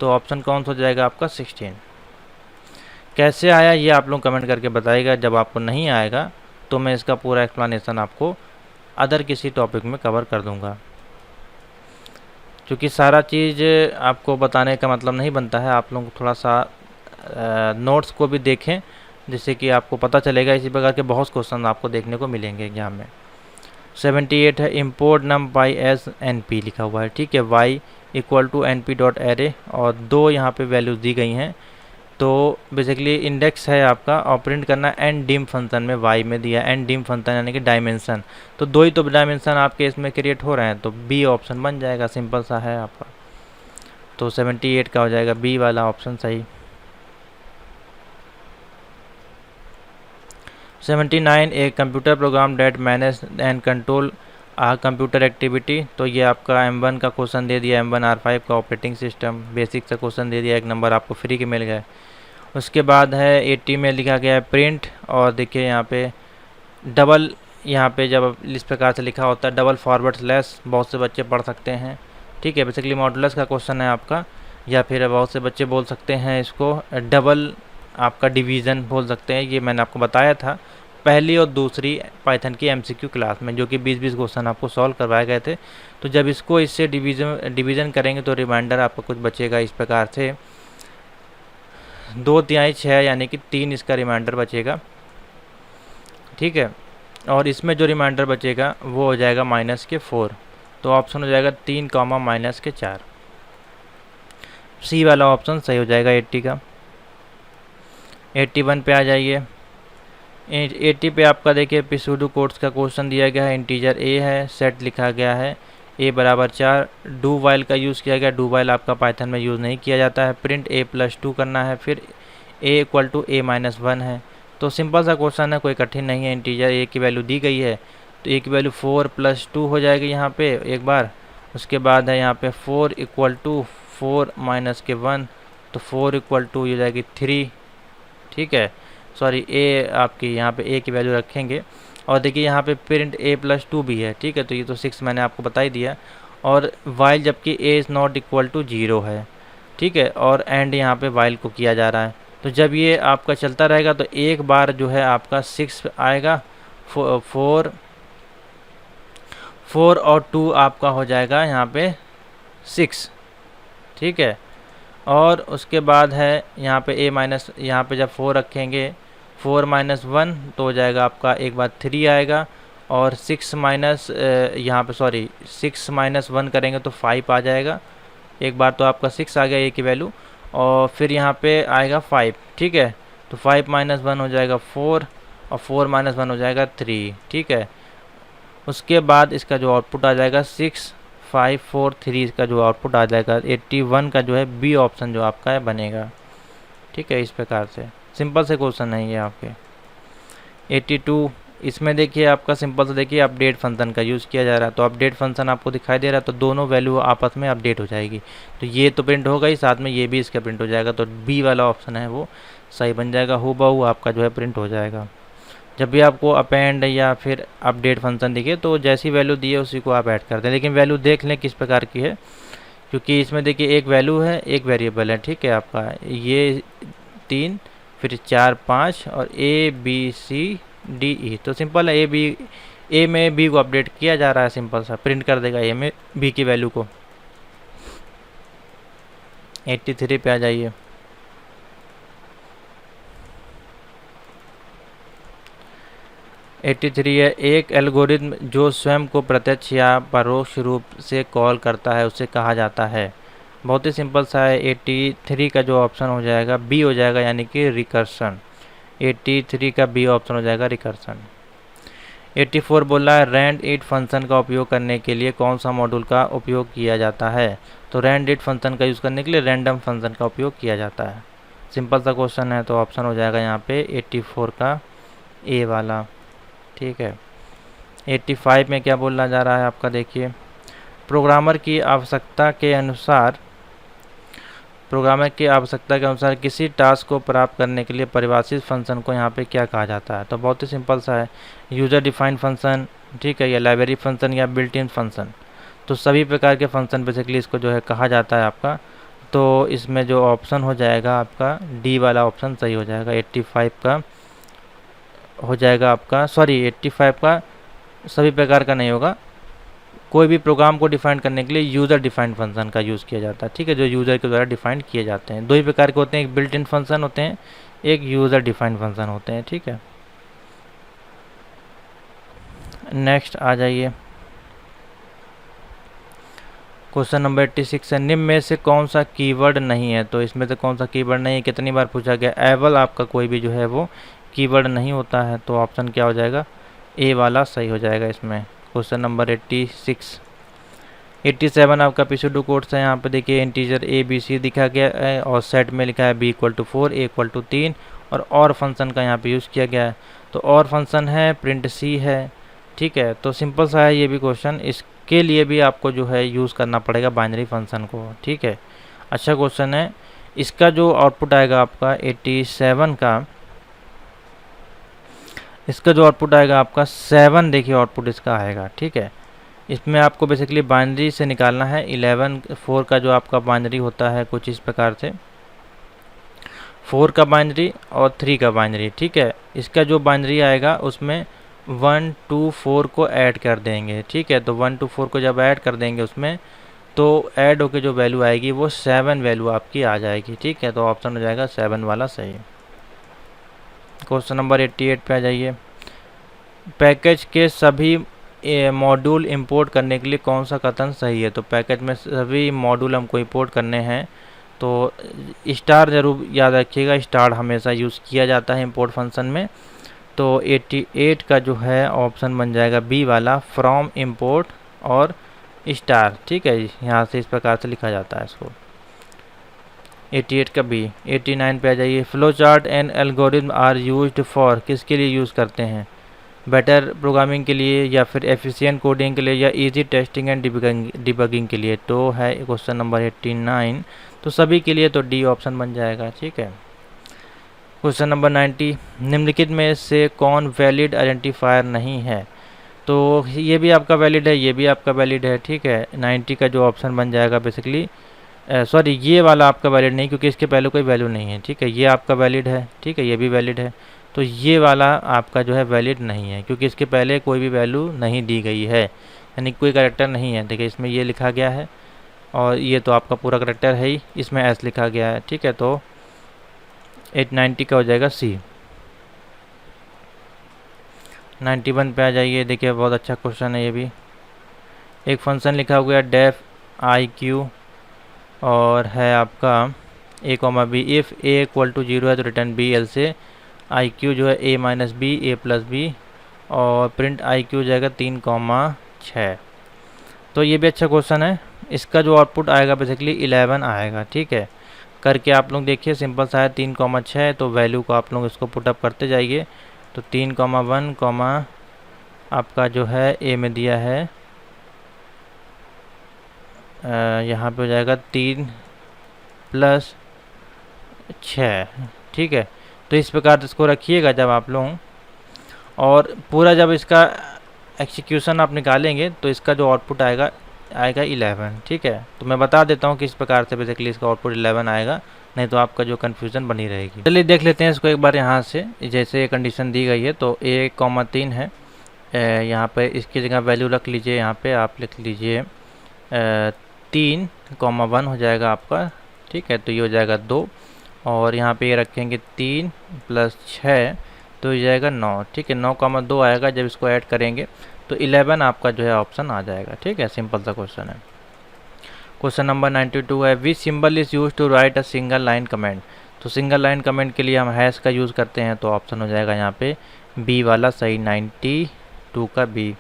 तो ऑप्शन कौन सा हो जाएगा आपका 16। कैसे आया ये आप लोग कमेंट करके बताइएगा, जब आपको नहीं आएगा तो मैं इसका पूरा एक्सप्लेनेशन आपको अदर किसी टॉपिक में कवर कर दूंगा, क्योंकि सारा चीज़ आपको बताने का मतलब नहीं बनता है, आप लोग थोड़ा सा नोट्स को भी देखें, जिससे कि आपको पता चलेगा। इसी प्रकार के बहुत क्वेश्चन आपको देखने को मिलेंगे एग्जाम में। 78 है, इम्पोर्ट numpy एज np लिखा हुआ है, ठीक है, y = np.array और 2 यहाँ पे वैल्यूज दी गई हैं, तो बेसिकली इंडेक्स है आपका, और प्रिंट करना ndim फंक्शन में y में दिया, ndim फंक्शन यानी कि डायमेंशन, तो 2 ही तो डायमेंशन आपके इसमें क्रिएट हो रहे हैं, तो बी ऑप्शन बन जाएगा, सिंपल सा है आपका। तो 78 का हो जाएगा बी वाला ऑप्शन सही। 79 a computer program that manage and control computer activity, तो ये आपका M1 का क्वेश्चन दे दिया, M1 R5 का ऑपरेटिंग सिस्टम बेसिक सा क्वेश्चन दे दिया, 1 नंबर आपको फ्री के मिल गए। उसके बाद है 80 में लिखा गया है प्रिंट, और देखिए यहाँ पे डबल, यहाँ पे जब इस प्रकार से लिखा होता है डबल फॉरवर्ड स्लैश, बहुत से बच्चे पढ़ सकते हैं, ठीक है, बेसिकली मॉडुलस का क्वेश्चन है आपका, या फिर बहुत से बच्चे बोल सकते हैं इसको डबल आपका डिवीज़न बोल सकते हैं, ये मैंने आपको बताया था पहली और दूसरी पाइथन की MCQ क्लास में, जो कि 20-20 क्वेश्चन आपको सॉल्व करवाए गए थे। तो जब इसको इससे डिवीज़न करेंगे तो रिमाइंडर आपका कुछ बचेगा इस प्रकार से 2/6 यानी कि 3 इसका रिमाइंडर बचेगा, ठीक है। और इसमें जो रिमाइंडर बचेगा वो हो जाएगा -4, तो ऑप्शन हो जाएगा 3, -4। सी वाला ऑप्शन सही हो जाएगा 80 का। 81 पे आ जाइए, 80 पे आपका देखिए पिसूडो कोड्स का क्वेश्चन दिया गया है, इंटीजर a है, सेट लिखा गया है a = 4, डू वाइल का यूज़ किया गया, डू वाइल आपका पाइथन में यूज़ नहीं किया जाता है, प्रिंट a + 2 करना है, फिर a = a - 1 है। तो सिंपल सा क्वेश्चन है, कोई कठिन नहीं है, इंटीजर a की वैल्यू दी गई है, तो a की वैल्यू 4 + 2 हो जाएगी यहाँ पे एक बार, उसके बाद है यहाँ पे 4 = 4 - 1, तो 4 = हो जाएगी 3, ठीक है, सॉरी ए आपकी यहाँ पे ए की वैल्यू रखेंगे। और देखिए यहाँ पे प्रिंट a+2 भी है, ठीक है, तो ये तो 6 मैंने आपको बता ही दिया। और वाइल जबकि a is not equal to 0 है, ठीक है, और एंड यहाँ पे वाइल को किया जा रहा है। तो जब ये आपका चलता रहेगा तो एक बार जो है आपका 6 आएगा, 4 और 2 आपका हो जाएगा यहाँ पे 6, ठीक है। और उसके बाद है यहाँ पे a माइनस, यहाँ पे जब 4 रखेंगे 4 माइनस 1 तो हो जाएगा आपका, एक बार 3 आएगा। और 6 माइनस यहाँ पे सॉरी 6 माइनस 1 करेंगे तो 5 आ जाएगा, एक बार तो आपका 6 आ गया a की वैल्यू। और फिर यहाँ पे आएगा 5, ठीक है, तो 5 माइनस 1 हो जाएगा 4 और 4 माइनस 1 हो जाएगा 3, ठीक है। उसके बाद इसका जो आउटपुट आ जाएगा 6 5 4 3, इसका जो आउटपुट आ जाएगा 81 का जो है बी ऑप्शन जो आपका है बनेगा, ठीक है। इस प्रकार से सिंपल से क्वेश्चन है ये आपके। 82 इसमें देखिए आपका सिंपल से देखिए अपडेट फंक्शन का यूज़ किया जा रहा है, तो अपडेट फंक्शन आपको दिखाई दे रहा है, तो दोनों वैल्यू आपस में अपडेट हो जाएगी, तो ये तो प्रिंट होगा ही, साथ में ये भी इसका प्रिंट हो जाएगा, तो बी वाला ऑप्शन है वो सही बन जाएगा, हूबहू आपका जो है प्रिंट हो जाएगा। जब भी आपको अपेंड या फिर अपडेट फंक्शन दिखे तो जैसी वैल्यू दी है उसी को आप ऐड कर दें, लेकिन वैल्यू देख लें किस प्रकार की है, क्योंकि इसमें देखिए एक वैल्यू है एक वेरिएबल है, ठीक है, आपका ये 3 फिर 4 5 और ABCDE, तो सिंपल है ए में बी को अपडेट किया जा रहा है, सिंपल सा प्रिंट कर देगा ए में बी की वैल्यू को। 83 पे आ जाइए। 83 है, एक एल्गोरिथम जो स्वयं को प्रत्यक्ष या परोक्ष रूप से कॉल करता है उसे कहा जाता है। बहुत ही सिंपल सा है, 83 का जो ऑप्शन हो जाएगा बी हो जाएगा, यानी कि रिकर्सन। 83 का बी ऑप्शन हो जाएगा रिकर्सन। 84 बोला है रैंड इट फंक्शन का उपयोग करने के लिए कौन सा मॉड्यूल का उपयोग किया जाता है, तो रैंड इट फंक्शन का यूज़ करने के लिए रैंडम फंक्शन का उपयोग किया जाता है। सिंपल सा क्वेश्चन है, तो ऑप्शन हो जाएगा यहाँ पे 84 का ए वाला, ठीक है। 85 में क्या बोलना जा रहा है आपका, देखिए प्रोग्रामर की आवश्यकता के अनुसार किसी टास्क को प्राप्त करने के लिए परिभाषित फंक्शन को यहाँ पे क्या कहा जाता है, तो बहुत ही सिंपल सा है, यूज़र डिफाइंड फंक्शन, ठीक है, या लाइब्रेरी फंक्शन या बिल्ट इन फंक्शन, तो सभी प्रकार के फंक्शन बेसिकली इसको जो है कहा जाता है आपका। तो इसमें जो ऑप्शन हो जाएगा आपका डी वाला ऑप्शन सही हो जाएगा। 85 का हो जाएगा आपका, सॉरी 85 का सभी प्रकार का नहीं होगा, कोई भी प्रोग्राम को डिफाइन करने के लिए यूज़र डिफाइंड फंक्शन का यूज़ किया जाता है, ठीक है, जो यूज़र के द्वारा डिफाइंड किए जाते हैं। दो ही प्रकार के होते हैं, एक बिल्ट इन फंक्शन होते हैं, एक यूज़र डिफाइंड फंक्शन होते हैं, ठीक है। नेक्स्ट आ जाइए, क्वेश्चन नंबर 86 है, निम्न में से कौन सा कीवर्ड नहीं है, तो इसमें से कौन सा कीवर्ड नहीं है, कितनी बार पूछा गया, एबल आपका कोई भी जो है वो कीवर्ड नहीं होता है, तो ऑप्शन क्या हो जाएगा, ए वाला सही हो जाएगा इसमें। Question number 86। 87 आपका पिछुडू कोड्स है, यहाँ पे देखिए इंटीजर ABC दिखा गया है और सेट में लिखा है B = 4 A = 3 और फंक्शन का यहाँ पे यूज़ किया गया है, तो और फंक्शन है प्रिंट C है, ठीक है। तो सिंपल सा है ये भी क्वेश्चन, इसके लिए भी आपको जो है यूज़ करना पड़ेगा बाइनरी फंक्शन को, ठीक है। अच्छा क्वेश्चन है, इसका जो आउटपुट आएगा आपका 87 का, इसका जो आउटपुट आएगा आपका 7, देखिए आउटपुट इसका आएगा, ठीक है। इसमें आपको बेसिकली बाइनरी से निकालना है। 11 4 का जो आपका बाइनरी होता है कुछ इस प्रकार से, 4 का बाइनरी और 3 का बाइनरी, ठीक है। इसका जो बाइनरी आएगा उसमें 1 2 4 को ऐड कर देंगे, ठीक है। तो 1 2 4 को जब ऐड कर देंगे उसमें, तो ऐड होकर जो वैल्यू आएगी वो 7 वैल्यू आपकी आ जाएगी, ठीक है। तो ऑप्शन हो जाएगा 7 वाला सही। क्वेश्चन नंबर 88 पे आ जाइए, पैकेज के सभी मॉड्यूल इंपोर्ट करने के लिए कौन सा कथन सही है, तो पैकेज में सभी मॉड्यूल हमको इंपोर्ट करने हैं तो स्टार ज़रूर याद रखिएगा, स्टार हमेशा यूज़ किया जाता है इंपोर्ट फंक्शन में। तो 88 का जो है ऑप्शन बन जाएगा बी वाला, फ्रॉम इंपोर्ट और स्टार, ठीक है, यहाँ से इस प्रकार से लिखा जाता है इसको। 88 का बी। 89 पे आ जाइए, flow chart and algorithm are used for, किसके लिए यूज़ करते हैं, बेटर प्रोग्रामिंग के लिए या फिर एफिशिएंट कोडिंग के लिए या इजी टेस्टिंग एंड डिबगिंग के लिए, तो है क्वेश्चन नंबर 89, तो सभी के लिए तो डी ऑप्शन बन जाएगा, ठीक है। क्वेश्चन नंबर 90, निम्नलिखित में से कौन वैलिड आइडेंटिफायर नहीं है? तो ये भी आपका वैलिड है, ये भी आपका वैलिड है, ठीक है। 90 का जो ऑप्शन बन जाएगा बेसिकली, सॉरी ये वाला आपका वैलिड नहीं क्योंकि इसके पहले कोई वैल्यू नहीं है, ठीक है। ये आपका वैलिड है, ठीक है, ये भी वैलिड है। तो ये वाला आपका जो है वैलिड नहीं है क्योंकि इसके पहले कोई भी वैल्यू नहीं दी गई है, यानी कोई करेक्टर नहीं है। देखिए इसमें ये लिखा गया है और ये तो आपका पूरा करेक्टर है ही, इसमें एस लिखा गया है, ठीक है। तो 890 का हो जाएगा सी। 91 पे आ जाइए। देखिए बहुत अच्छा क्वेश्चन है ये भी। एक फंक्शन लिखा हुआ है डेफ आई क्यू और है आपका A comma B. If A equal to 0 है तो रिटर्न बी। एल से आई क्यू जो है ए माइनस बी, ए प्लस बी, और प्रिंट आई क्यू जाएगा 3,6। तो ये भी अच्छा क्वेश्चन है। इसका जो आउटपुट आएगा बेसिकली 11 आएगा, ठीक है। करके आप लोग देखिए, सिंपल सा है। 3,6 तो वैल्यू को आप लोग इसको पुटअप करते जाइए। तो 3,1, आपका जो है ए में दिया है, यहाँ पे हो जाएगा 3 + 6, ठीक है। तो इस प्रकार इसको रखिएगा जब आप लोग, और पूरा जब इसका एक्सिक्यूशन आप निकालेंगे तो इसका जो आउटपुट आएगा 11, ठीक है। तो मैं बता देता हूँ किस प्रकार से बेसिकली इसका आउटपुट 11 आएगा, नहीं तो आपका जो कन्फ्यूज़न बनी रहेगी। चलिए देख लेते हैं इसको एक बार यहाँ से। जैसे कंडीशन दी गई है तो a,3 है, यहाँ पे इसकी जगह वैल्यू रख लीजिए। यहाँ पे आप लिख लीजिए 3,1 हो जाएगा आपका, ठीक है। तो ये हो जाएगा 2, और यहाँ पे ये रखेंगे 3 + 6 तो ये जाएगा 9, ठीक है। 9,2 आएगा। जब इसको ऐड करेंगे तो 11 आपका जो है ऑप्शन आ जाएगा, ठीक है। सिंपल सा क्वेश्चन है। क्वेश्चन नंबर 92 है, which symbol is use to write a single line comment? तो सिंगल लाइन कमेंट के लिए हम हैश का यूज़ करते हैं, तो ऑप्शन हो जाएगा यहाँ पे बी वाला सही, 92 का बी।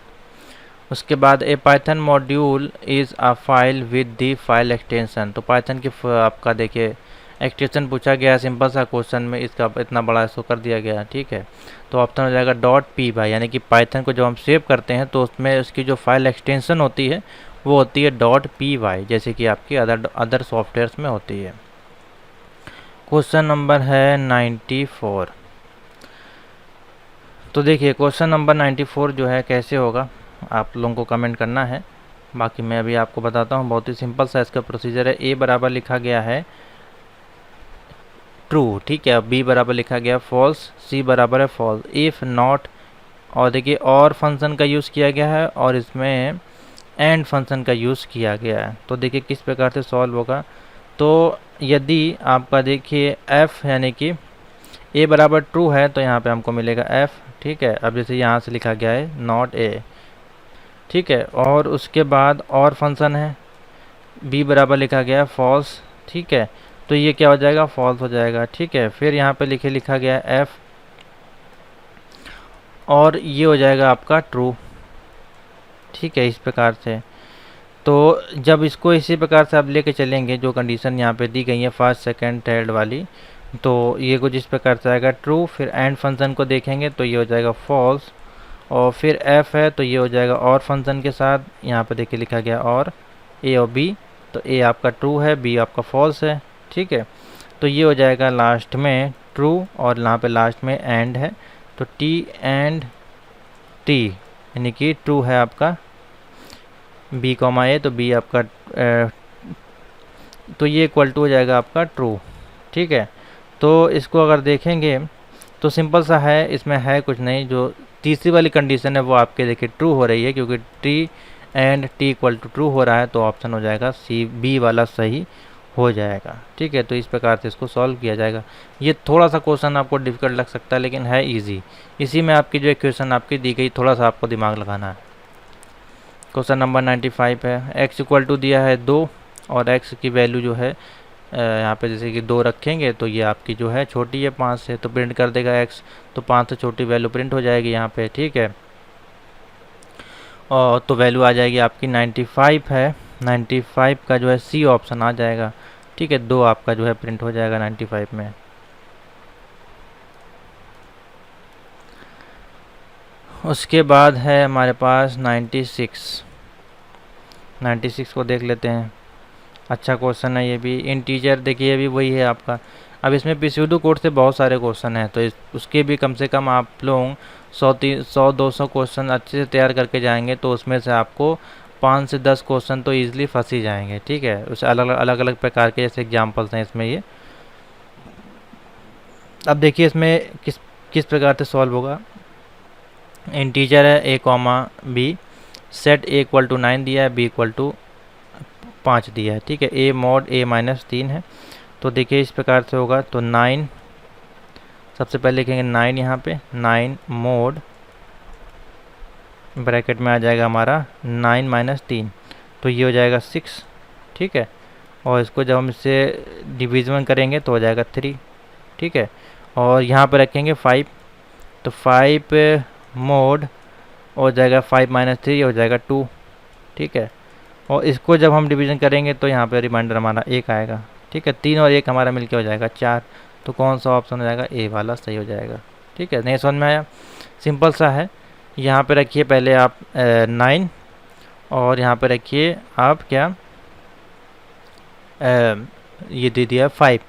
उसके बाद a Python module is a file with the file extension. तो पाइथन की आपका देखिए एक्सटेंशन पूछा गया है, सिंपल सा क्वेश्चन में इसका इतना बड़ा इसको कर दिया गया है, ठीक है। तो ऑप्शन हो जाएगा .py, यानी कि पाइथन को जब हम सेव करते हैं तो उसमें उसकी जो फाइल एक्सटेंशन होती है वो होती है .py, जैसे कि आपकी अदर सॉफ्टवेयर्स में होती है। क्वेश्चन नंबर है 94। तो देखिए क्वेश्चन नंबर 94 जो है कैसे होगा आप लोगों को कमेंट करना है, बाकी मैं अभी आपको बताता हूँ। बहुत ही सिंपल सा इसका प्रोसीजर है। ए बराबर लिखा गया है ट्रू, ठीक है। बी बराबर लिखा गया फॉल्स, सी बराबर है फॉल्स। इफ़ नॉट, और देखिए और फंक्शन का यूज़ किया गया है और इसमें एंड फंक्शन का यूज़ किया गया है। तो देखिए किस प्रकार से सॉल्व होगा। तो यदि आपका देखिए एफ़ यानी कि ए बराबर ट्रू है तो यहाँ पे हमको मिलेगा एफ़, ठीक है। अब जैसे यहाँ से लिखा गया है नॉट ए, ठीक है। और उसके बाद और फंक्शन है बी बराबर लिखा गया है फॉल्स, ठीक है। तो ये क्या हो जाएगा, फॉल्स हो जाएगा, ठीक है। फिर यहाँ पे लिखा गया है एफ, और ये हो जाएगा आपका ट्रू, ठीक है। इस प्रकार से तो जब इसको इसी प्रकार से आप लेके चलेंगे, जो कंडीशन यहाँ पे दी गई है फर्स्ट सेकंड थर्ड वाली, तो ये कुछ इस प्रकार से आएगा ट्रू। फिर एंड फंक्शन को देखेंगे तो ये हो जाएगा फॉल्स, और फिर एफ है तो ये हो जाएगा और फंक्शन के साथ। यहाँ पे देखिए लिखा गया और ए और बी, तो ए आपका ट्रू है, बी आपका फॉल्स है, ठीक है। तो ये हो जाएगा लास्ट में ट्रू, और यहाँ पे लास्ट में एंड है, तो टी एंड टी यानी कि ट्रू है आपका बी कॉमा ए, तो बी आपका तो ये इक्वल टू हो जाएगा आपका ट्रू, ठीक है। तो इसको अगर देखेंगे तो सिंपल सा है, इसमें है कुछ नहीं। जो तीसरी वाली कंडीशन है वो आपके देखिए ट्रू हो रही है, क्योंकि T and T equal to true हो रहा है, तो ऑप्शन हो जाएगा सी, बी वाला सही हो जाएगा, ठीक है। तो इस प्रकार से इसको सॉल्व किया जाएगा। ये थोड़ा सा क्वेश्चन आपको डिफिकल्ट लग सकता है, लेकिन है इजी। इसी में आपकी जो इक्वेशन आपकी दी गई, थोड़ा सा आपको दिमाग लगाना है। क्वेश्चन नंबर 95 है, एक्स इक्वल टू दिया है 2, और एक्स की वैल्यू जो है यहाँ पे जैसे कि 2 रखेंगे तो ये आपकी जो है छोटी है 5 से, तो प्रिंट कर देगा एक्स, तो 5 से छोटी वैल्यू प्रिंट हो जाएगी यहाँ पे, ठीक है। और तो वैल्यू आ जाएगी आपकी 95 है। 95 का जो है सी ऑप्शन आ जाएगा, ठीक है। 2 आपका जो है प्रिंट हो जाएगा 95 में। उसके बाद है हमारे पास 96 को देख लेते हैं। अच्छा क्वेश्चन है ये भी। इंटीजर देखिए, ये भी वही है आपका अब इसमें pseudo कोड से बहुत सारे क्वेश्चन हैं, तो उसके भी कम से कम आप लोग 100-200 क्वेश्चन अच्छे से तैयार करके जाएंगे तो उसमें से आपको 5 से 10 क्वेश्चन तो ईजिली फंस ही जाएंगे। ठीक है, उस अलग अलग अलग प्रकार के जैसे एग्जाम्पल्स हैं इसमें ये। अब देखिए इसमें किस किस प्रकार से सॉल्व होगा। इंटीजर है a comma b, set a equal to 9 दिया है, b इक्वल टू 5 दिया है। ठीक है, a मॉड a माइनस 3 है, तो देखिए इस प्रकार से होगा। तो 9 सबसे पहले लिखेंगे 9 यहाँ पे, 9 मोड ब्रैकेट में आ जाएगा हमारा 9 माइनस 3, तो ये हो जाएगा 6। ठीक है, और इसको जब हम इससे डिवीज़न करेंगे तो हो जाएगा 3। ठीक है, और यहाँ पर रखेंगे 5, तो 5 मोड हो जाएगा 5 माइनस 3 हो जाएगा 2। ठीक है, और इसको जब हम डिवीज़न करेंगे तो यहाँ पे रिमाइंडर हमारा 1 आएगा। ठीक है, 3 और 1 हमारा मिलके हो जाएगा 4, तो कौन सा ऑप्शन हो जाएगा, ए वाला सही हो जाएगा। ठीक है, नहीं समझ में आया, सिंपल सा है। यहाँ पे रखिए पहले आप 9 और यहाँ पे रखिए आप क्या ये दे दिया 5।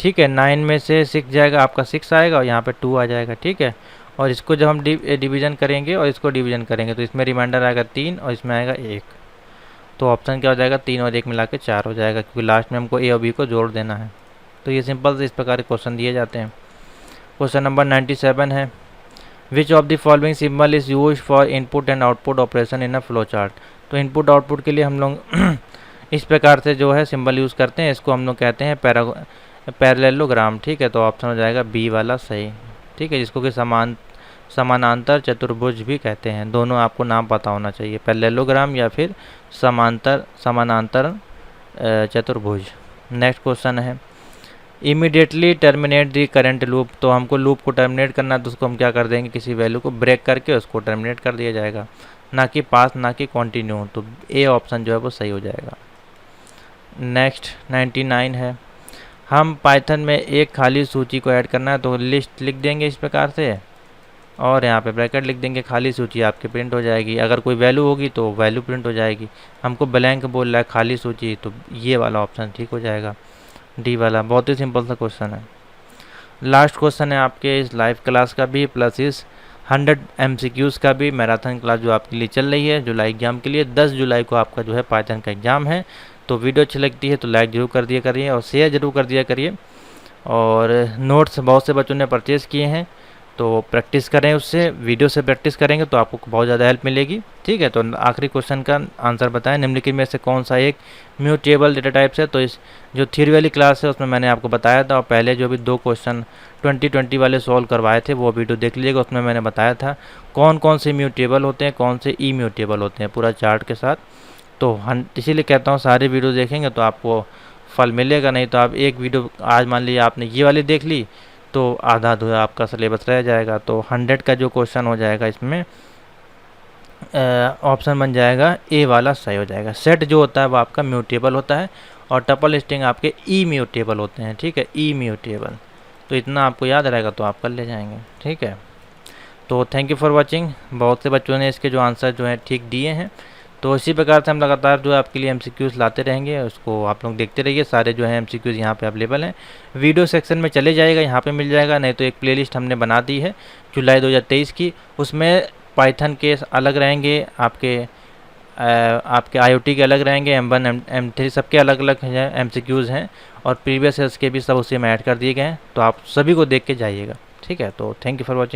ठीक है, 9 में से 6 जाएगा आपका 6 आएगा और यहाँ पे 2 आ जाएगा। ठीक है, और इसको जब हम डिवीज़न करेंगे और इसको डिवीज़न करेंगे तो इसमें रिमाइंडर आएगा 3 और इसमें आएगा 1, तो ऑप्शन क्या हो जाएगा, 3 और 1 मिला के 4 हो जाएगा, क्योंकि लास्ट में हमको ए और बी को जोड़ देना है। तो ये सिंपल से इस प्रकार के क्वेश्चन दिए जाते हैं। क्वेश्चन नंबर 97 है, which of the following symbol is use for input and output operation in a flow chart. तो इनपुट आउटपुट के लिए हम लोग इस प्रकार से जो है सिंबल यूज़ करते हैं, इसको हम लोग कहते हैं पैरेललोग्राम। ठीक है, तो ऑप्शन हो जाएगा बी वाला सही। ठीक है, जिसको कि समानांतर चतुर्भुज भी कहते हैं, दोनों आपको नाम पता होना चाहिए, पैरेललोग्राम या फिर समानांतर चतुर्भुज। नेक्स्ट क्वेश्चन है, इमीडिएटली टर्मिनेट दी करंट लूप। तो हमको लूप को टर्मिनेट करना है तो उसको हम क्या कर देंगे, किसी वैल्यू को ब्रेक करके उसको टर्मिनेट कर दिया जाएगा, ना कि पास ना कि कंटिन्यू। तो ए ऑप्शन जो है वो सही हो जाएगा। नेक्स्ट 99 है, हम पाइथन में एक खाली सूची को ऐड करना है तो लिस्ट लिख देंगे इस प्रकार से और यहाँ पे ब्रैकेट लिख देंगे, खाली सूची आपकी प्रिंट हो जाएगी। अगर कोई वैल्यू होगी तो वैल्यू प्रिंट हो जाएगी। हमको ब्लैंक बोल रहा है खाली सूची, तो ये वाला ऑप्शन ठीक हो जाएगा, डी वाला। बहुत ही सिंपल सा क्वेश्चन है। लास्ट क्वेश्चन है आपके इस लाइव क्लास का भी प्लस इस 100 MCQs का भी मैराथन क्लास जो आपके लिए चल रही है जुलाई एग्जाम के लिए। 10 जुलाई को आपका जो है पाइथन का एग्ज़ाम है। तो वीडियो अच्छी लगती है तो लाइक जरूर कर दिया करिए और शेयर जरूर कर दिया करिए। और नोट्स बहुत से बच्चों ने परचेज़ किए हैं तो प्रैक्टिस करें, उससे वीडियो से प्रैक्टिस करेंगे तो आपको बहुत ज़्यादा हेल्प मिलेगी। ठीक है, तो आखिरी क्वेश्चन का आंसर बताएं, निम्नलिखित में से कौन सा एक म्यूटेबल डेटा टाइप्स है। तो इस जो थ्योरी वाली क्लास है उसमें मैंने आपको बताया था, और पहले जो भी 2 क्वेश्चन 2020 वाले सॉल्व करवाए थे वो वीडियो देख लीजिएगा, उसमें मैंने बताया था कौन कौन से म्यूटेबल होते हैं, कौन से इम्यूटेबल होते हैं, पूरा चार्ट के साथ। तो इसीलिए कहता हूँ सारे वीडियो देखेंगे तो आपको फल मिलेगा, नहीं तो आप एक वीडियो आज मान लीजिए आपने ये वाली देख ली तो आधा अधूरा आपका सिलेबस रह जाएगा। तो 100 का जो क्वेश्चन हो जाएगा इसमें ऑप्शन बन जाएगा ए वाला सही हो जाएगा। सेट जो होता है वो आपका म्यूटेबल होता है और टपल स्ट्रिंग आपके ई म्यूटेबल होते हैं। ठीक है, ई म्यूटेबल, तो इतना आपको याद रहेगा तो आप कर ले जाएंगे। ठीक है, तो थैंक यू फॉर वॉचिंग। बहुत से बच्चों ने इसके जो आंसर जो है ठीक दिए हैं, तो इसी प्रकार से हम लगातार जो है आपके लिए MCQs लाते रहेंगे, उसको आप लोग देखते रहिए। सारे जो है MCQs यहाँ पे अवेलेबल हैं, वीडियो सेक्शन में चले जाएगा, यहाँ पे मिल जाएगा। नहीं तो एक प्लेलिस्ट हमने बना दी है जुलाई 2023 की, उसमें पाइथन के अलग रहेंगे, आपके IoT के अलग रहेंगे, M1 M3 सबके अलग अलग MCQs हैं और प्रीवियस ईयर्स के भी सब उसी में ऐड कर दिए गए हैं। तो आप सभी को देख के जाइएगा। ठीक है, तो थैंक यू फॉर वॉचिंग।